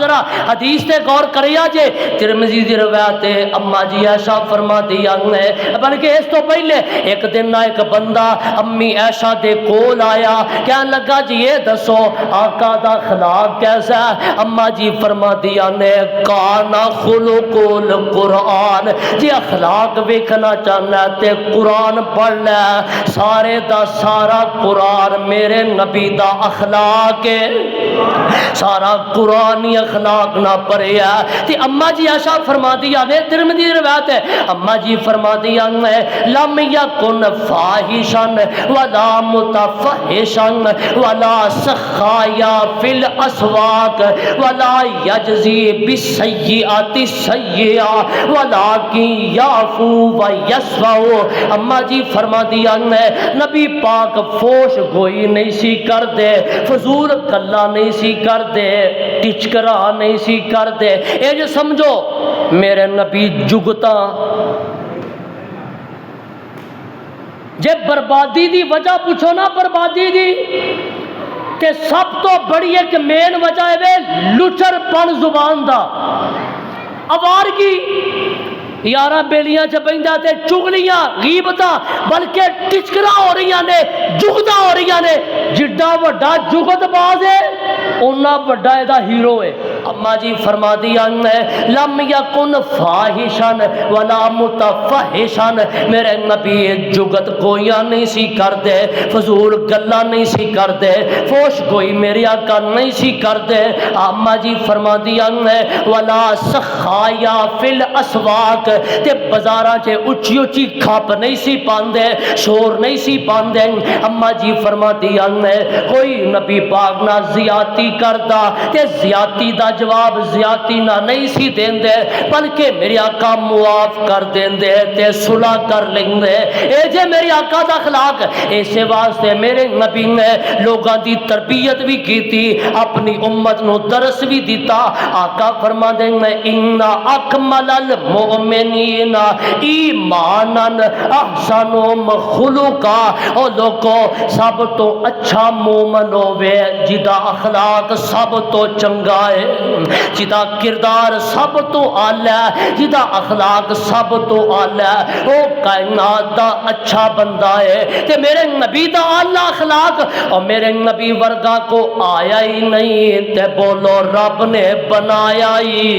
ذرا حدیث تے غور کریا جے ترمذی دی روایت ہے اما جی عائشہ فرما دیا نے بلکہ اس تو پہلے ایک دن ایک بندہ امی عائشہ دے کول آیا کہنے لگا جی یہ دسو آقا دا اخلاق کیسا ہے. اما جی فرما دیا نے کانا خلق القرآن جی اخلاق ویکھنا چاہنا تے قرآن پڑھ لے سارے دا سارا قرآن میرے نبی دا اخلاق ہے سارا قرآنی اخلاق نہ پڑھیا. تے اما جی عائشہ فرما دیا نے ترمذی روایت ہے اما جی فرما دیا نے لم یکن فاحشا ولا متفحشا ولا سخایا فی الاسواق ولا یجزی بالسیئات السیئہ ولکن یعفو ویصفح. اما جی فرما دیا نے نبی پاک فوش گوئی نہیں سی کر دے فضول کلا نہیں سی کر دے ٹچکرا نہیں سی کر دے. اے جو سمجھو میرے نبی جگتا جے بربادی دی وجہ پوچھو نا بربادی دی تے سب تو بڑی ایک مین وجہ ہے لچر پن زبان دا آوارگی یارہ بیلیاں چپیندا تے چگلیاں غیبتاں بلکہ ٹچکرا ہو رہی نے جگدا ہو رہی نے. جڈا وڈا جگت باز ہے اونا وڈا دا ہیرو ہے. اما جی فرما دیا لم یکن فاحشن ولا متفحشن، میرے نبی جگت گوئیاں نہیں سی کر دے، فضول گلا نہیں سی کر دے، فوش گوئی میرے آقا نہیں سی کر دے۔ اما جی فرما دیا ولا سخایا فی الاسواق، تے بازاراں چ اچھی اچھی کھپ نہیں سی پاندے، شور نہیں سی پاندے۔ اما جی فرما دیا کوئی نبی پاک نہ زیادتی کردا تے زیادتی دا جواب زیادتی نہ نہیں سی دیندے، بلکہ میرے آقا معاف کر دیندے تے صلح کر لیندے۔ اے جے میرے آقا دا اخلاق، اسے واسطے میرے نبی نے لوگاں دی تربیت بھی کیتی، اپنی امت نو درس بھی دیتا۔ آقا فرما دیں ان اکمل المؤمنین ایمانا احسنهم خلقا، او لوگو سب تو اچھا مومن ہوئے جدا اخلاق سب تو چنگا ہے، جدا کردار سب تو اعلی ہے، جدا اخلاق سب تو اعلی ہے، وہ کائنات دا اچھا بندہ ہے۔ تے میرے نبی دا اعلی اخلاق اور میرے نبی ورگا کو آیا ہی نہیں، تے بولو رب نے بنایا ہی۔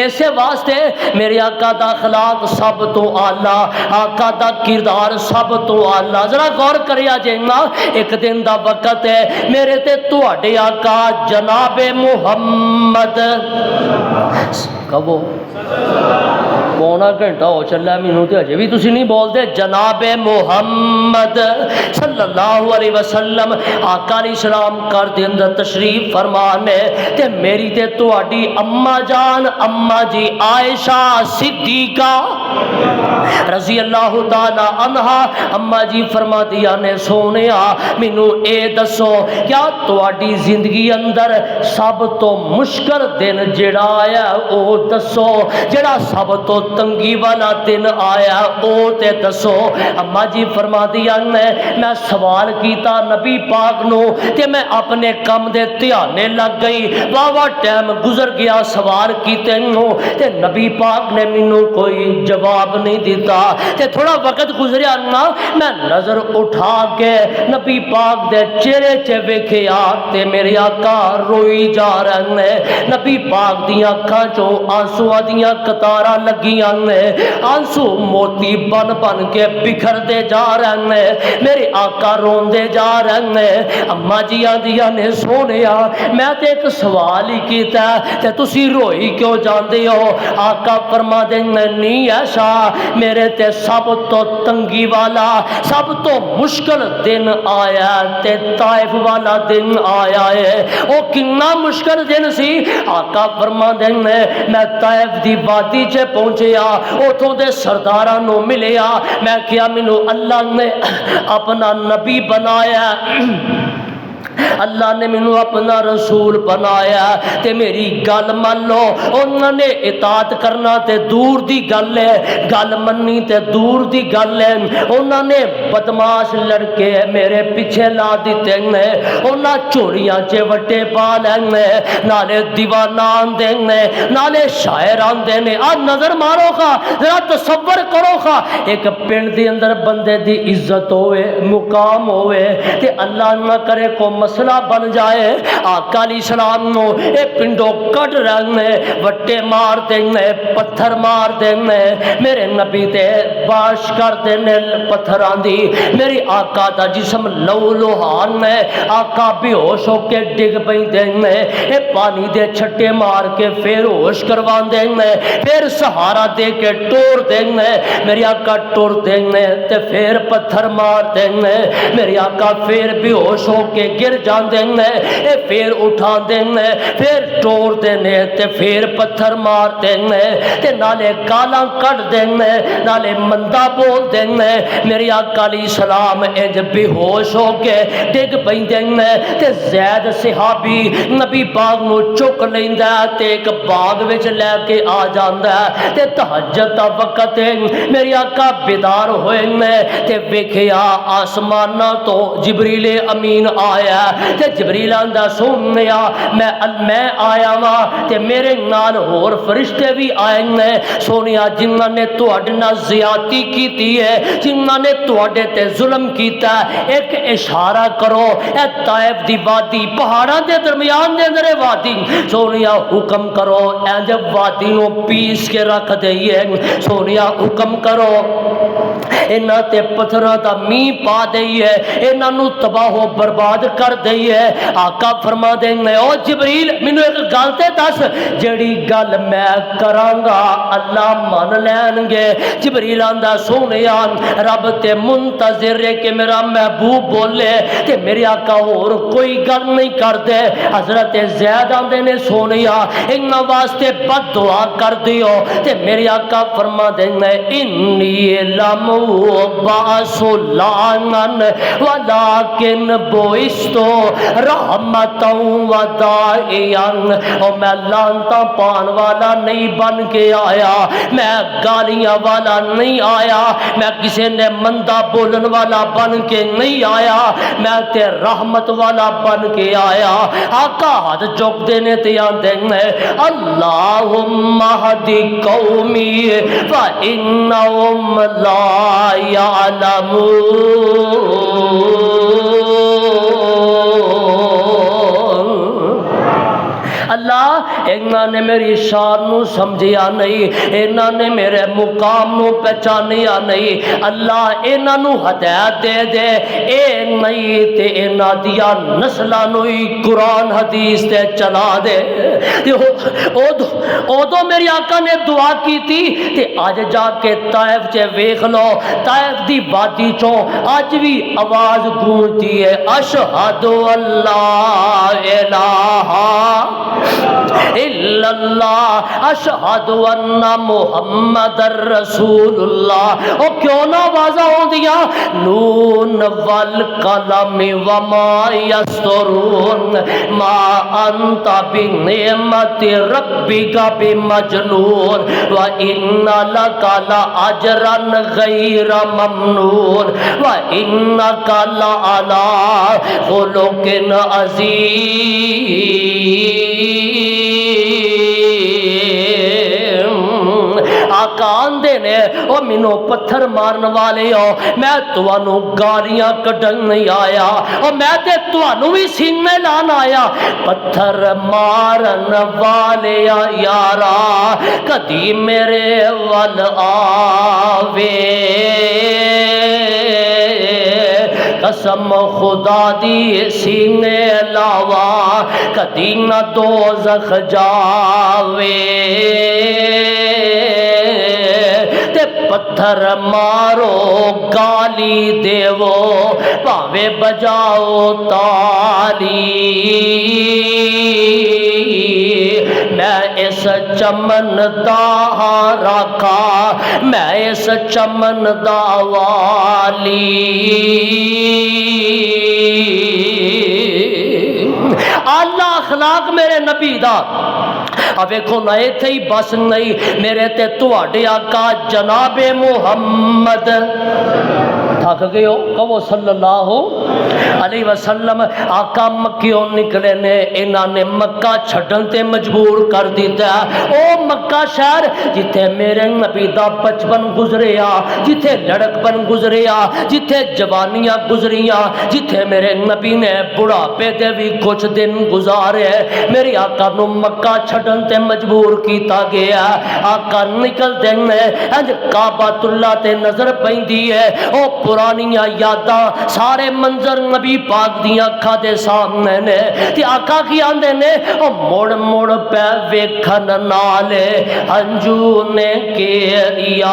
ایسے واسطے میرے آقا دا اخلاق سب تو اعلی، آقا دا کردار سب تو اعلی۔ ذرا غور کریا جینا، ایک دن دا وقت ہے میرے تے تواڈے آقا جناب محمد کہو پونا گھنٹہ ہو چلا مینوں تے اجے بھی تسی نہیں بولدے جناب محمد صلی اللہ علیہ وسلم آقا علیہ السلام کر دے اندر تشریف فرمانے تے میری تے تواڈی اما جان اما جی عائشہ صدیقہ رضی اللہ تعالی عنہا اما جی فرما دیا نے سونیا مینوں اے دسو کیا تواڈی زندگی اندر سب تو مشکل دن جڑا آیا او دسو، جڑا سب تو تنگی والا دن آیا او تے دسو۔ اما جی فرما دیا نے میں سوال کیتا نبی پاک نو تے میں اپنے کم دے دھیانے لگ گئی، واہ ٹائم گزر گیا سوال کیتے نو تے نبی پاک نے مینوں کوئی جواب نہیں دیتا، تے تھوڑا وقت گزریا نا میں نظر اٹھا کے نبی پاک دے چہرے چ ویکھیا تے میرے آقا روئی جا رہے ہیں، نبی پاک دیاں اکھاں چوں آنسواں دیاں قطاراں لگیاں نے، آنسو موتی بن بن کے بکھر دے جا رہے ہیں، میرے آقا روندے جا رہے ہیں۔ اما جی آندیاں نے سونیا میں تے ایک سوال ہی کیتا تے تسی روئی کیوں جاندے ہو؟ آقا فرما دے نہیں ایسا میرے تے سب تو تنگی والا سب تو مشکل دن آیا تے طائف والا دن آیا ہے۔ او کنا مشکل دن سی؟ آقا فرما دے میں طائف دی وادی چ پہنچیا، اتھوں دے سرداراں نو ملیا، میں کیا مینوں اللہ نے اپنا نبی بنایا، اللہ نے مینوں اپنا رسول بنایا تے میری گل مان لو، انہوں نے اطاعت کرنا تے دور دی گل ہے، گل مننی تے دور دی گل ہے، انہوں نے بدماش لڑکے میرے پیچھے لا دیتے ہیں، انہاں چوریاں چے وٹے پا لینے نالے دیوانہ آندے نے نالے شاعر آندے نے۔ آ نظر مارو خا ذرا تصور کرو خا ایک پنڈ دی اندر بندے دی عزت ہوئے مقام ہوئے تے اللہ نہ کرے کو مسئلہ بن جائے، آقا علیہ السلام نو اے پنڈو کٹ رہنے وٹے مار دینے پتھر مار دینے، میرے نبی تے باش کر دینے پتھر آندی، میری آقا دا جسم لو لوہان ہے، آقا بے ہوش ہو کے ڈگ پئی دینے، اے پانی دے چھٹے مار کے پھر ہوش کروان دینے، پھر سہارا دے کے ٹور دینے، میری آقا ٹور دینے تے پھر پتھر مار دینے، میری آقا پھر بے ہوش ہو کے گر جان دینے، اے پھر اٹھا دینے، پھر ٹور دینے تے پھر پتھر مار دینے تے نالے گالاں کٹ دینے نالے مندہ بول دینے، میری آقا علیہ السلام انج بے ہوش ہو کے ڈگ پئی دینے تے زید صحابی نبی پاک نو چک لیندا تے ایک باغ وچ لے کے آ جاندا تے تہجد دا وقت ہے، میری آقا بیدار ہوئے نے تے ویکھیا آسماناں تو جبریل امین آیا تے جبریل آندا سونیا میں آیا وا تے میرے نال ہور فرشتے بھی آئے نے سونیا جنہاں نے تواڈے نال زیادتی کیتی ہے جنہاں نے تواڈے تے ظلم کیتا ہے ایک اشارہ کرو اے طائف دی وادی پہاڑاں دے درمیان دے اندر وادی سونیا حکم کرو اینج وادی نو پیس کے رکھ دئیے سونیا حکم کرو انہاں تے پتھراں دا می پا دئیے انہاں نو تباہ و برباد کر دئیے آقا فرما دیں گے او جبریل مینوں ایک گل تے دس جڑی گل میں کراں گا اللہ مان لین گے جبریل آندا سونیا رب تے منتظر ہے کہ میرا محبوب بولے تے میرے آقا اور کوئی گل نہیں کر دے حضرت زید آندے نے سونیا انہاں واسطے بد دعا کر دیو تے میرے آقا فرما دیں گے انی لم باس لعنن ولکن بوئستو رحمتا و داعیا او میں لعنتاں پان والا نہیں بن کے آیا میں گالیاں والا نہیں آیا میں کسی نے مندہ بولن والا بن کے نہیں آیا میں تے رحمت والا بن کے آیا آقا ہاتھ چوک دینے تے آندے ہیں اللہم اہدی قومی فإنہم لا یعلمون اللہ انہاں نے میری شان نو سمجھیا نہیں انہاں نے میرے مقام نو پہچانیا نہیں اللہ انہاں نو ہدایت دے دے اے نہیں تے انہاں دیا نسلاں نو ہی قرآن حدیث تے چلا دے او میری آقا نے دعا کی تھی تے آج جا کے طائف چے ویکھ لو طائف دی وادی چوں آج بھی آواز گونجتی ہے اشہد اللہ الہ الا اللہ اشہد ان محمد رسول اللہ او کیوں نہ آوازاں ہوندیاں نون والقلم وما یسطرون ما انت بنعمت ربک بمجنون وان لک لاجرا غیر ممنون وانک لعلی خلق عظیم آقا آندے نے او مینوں پتھر مارن والے ہو میں تانوں گالیاں کڈن نہیں آیا او میں تے تانوں بھی سینے لان آیا پتھر مارن والے یارا کدی میرے ول آوے قسم خدا دی سینے لاوا کدی نہ دوزخ جاوے تے پتھر مارو گالی دیو پاوے بجاؤ تالی میں اس چمن دا راکھا میں اس چمن دا والی اعلیٰ اخلاق میرے نبی دا اب دیکھو نہ ایتھے ہی بس نہیں میرے تے تواڈے آقا جناب محمد تھک گئے ہو کہو صلی اللہ علیہ وسلم آقا مکیوں نکلے نے انہاں نے مکہ چھڈن تے مجبور کر دیتا او مکہ شہر جتھے میرے نبی دا بچپن گزریا جتھے لڑکپن گزریا جتھے جوانیاں گزریاں جتھے میرے نبی نے بڑھاپے دے بھی کچھ دن گزارے میری آقا نو مکہ چھڈن تے مجبور کیتا گیا آقا نکل دیں انج کعبۃ اللہ تے نظر پیندی ہے او پرانیاں یاداں سارے منظر نبی پاک دیاں اکھاں دے سامنے نے تے آقا کی آندے نے او مڑ مڑ پہ ویکھن نالے ہنجو نے کیریا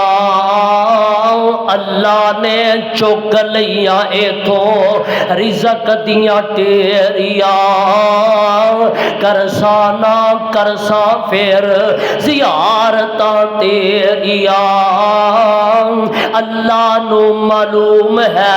اللہ نے چک لیاں ایتھوں رزق دیاں ٹیریاں کرسانا کرسا پھر زیارتاں تیریاں اللہ نو معلوم ہے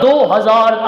2000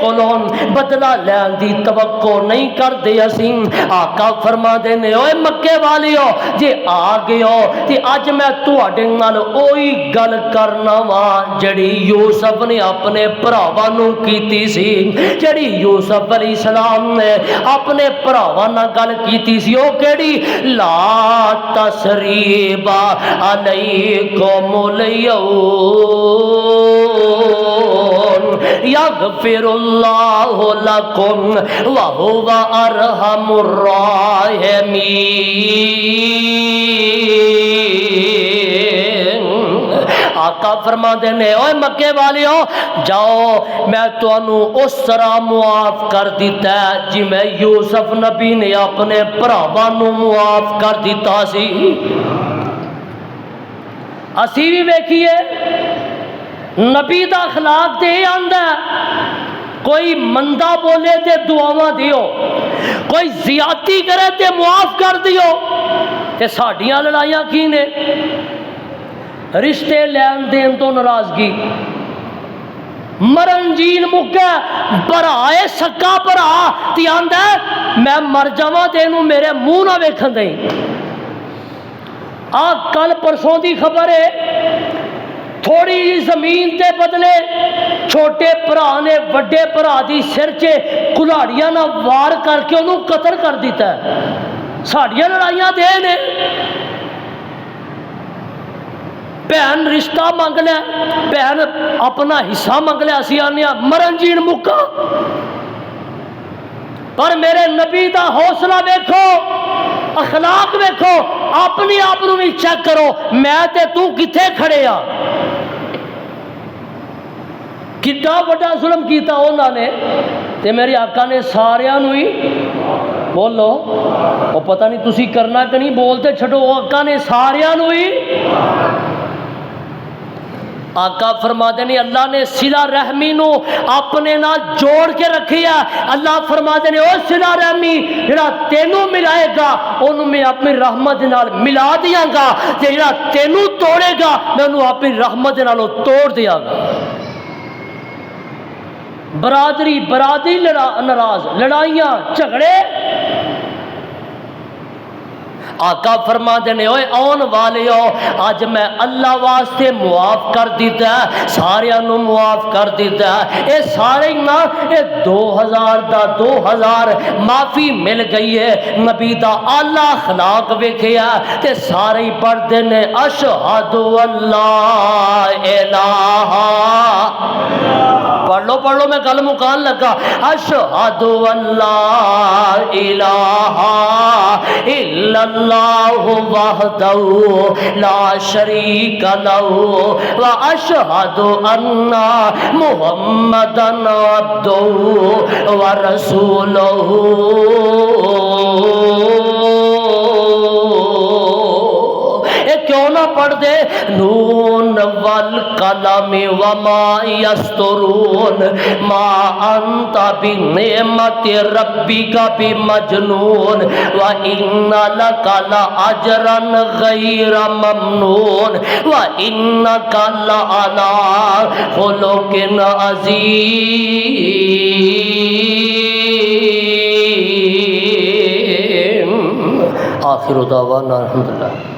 کولوں بدلہ لین دی توقع نہیں کردے اسی۔ آقا فرماندے نے اوے مکے والیو جے آ گئے ہو تے اج میں تواڈے نال اوہی گل کرنا وا جڑی یوسف نے اپنے بھراواں نوں کیتی سی، جڑی یوسف علیہ السلام نے اپنے بھراواں نال گل کیتی سی۔ او کیڑی؟ لا تسریب علیکم اليوم یغفر اللہ لکم وہو ارحم الراحمین۔ آقا فرما دینے اوے مکے والیو جاؤ میں تانوں اس طرح معاف کر دیتا ہے جی میں یوسف نبی نے اپنے بھراواں نوں معاف کر دیتا سی۔ اسی بھی ویکھیے نبی دا اخلاق تے آندا ہے کوئی مندہ بولے تے دعاواں دیو، کوئی زیادتی کرے تے معاف کر دیو۔ تے ساڈیاں لڑائیاں کی نے؟ رشتے لین دین تو ناراضگی، مرن جین مکہ برائے سکا برا تی آندا ہے میں مر جاواں تینوں میرے منہ نہ ویکھن دیں۔ آ کل پرسوں دی خبر ہے تھوڑی جی زمین تے بدلے چھوٹے بھرا نے وڈے بھرا دی سر چے کلاڑیاں نہ وار کر کے انہوں قتل کر دیتا ہے۔ ساڑیاں لڑائیاں دے نے، بہن رشتہ مانگ لیا، بہن اپنا حصہ مانگ لیا، اسی آنے مرن جین مکہ۔ پر میرے نبی دا حوصلہ دیکھو، اخلاق دیکھو، اپنی آپ نو بھی چیک کرو میں تے تو کتھے کھڑے آ۔ کتنا بڑا ظلم کیتا انہوں نے تے میرے آقا نے ساریاں نو ہی بولو وہ پتہ نہیں تسی کرنا کہ نہیں بولتے چھڑو، آقا نے ساریاں نو ہی۔ آقا فرماتے ہیں اللہ نے صلہ رحمی نو اپنے نال جوڑ کے رکھی ہے۔ اللہ فرماتے ہیں او صلہ رحمی جڑا تینوں ملائے گا انہوں میں اپنی رحمت نال ملا دیاں گا، جڑا تینوں توڑے گا میں انہوں اپنی رحمت نال توڑ دیاں گا۔ برادری ناراض، لڑائیاں جھگڑے۔ آقا فرما دینے اوے آن والے ہو آج میں اللہ واسطے معاف کر دیتا ہے، سارے انہوں معاف کر دیتا ہے۔ اے سارے نا اے 2000 معافی مل گئی ہے، نبی دا اللہ اخلاق ویکھیا تے سارے پڑھ دینے اشہد اللہ الہ۔ پڑھ لو میں گل مکان لگا، اشہد اللہ الہ الا اللہ وحدہ لا شریک لہ واشہد ان محمدا عبدہ ورسولہ۔ کیوں نہ پڑھ دے نون والقلم وما یسطرون ما انت بنعمت ربک بمجنون وان لک لاجرا غیر ممنون وانک لعلی خلق عظیم۔ آخر دعوانا الحمدللہ۔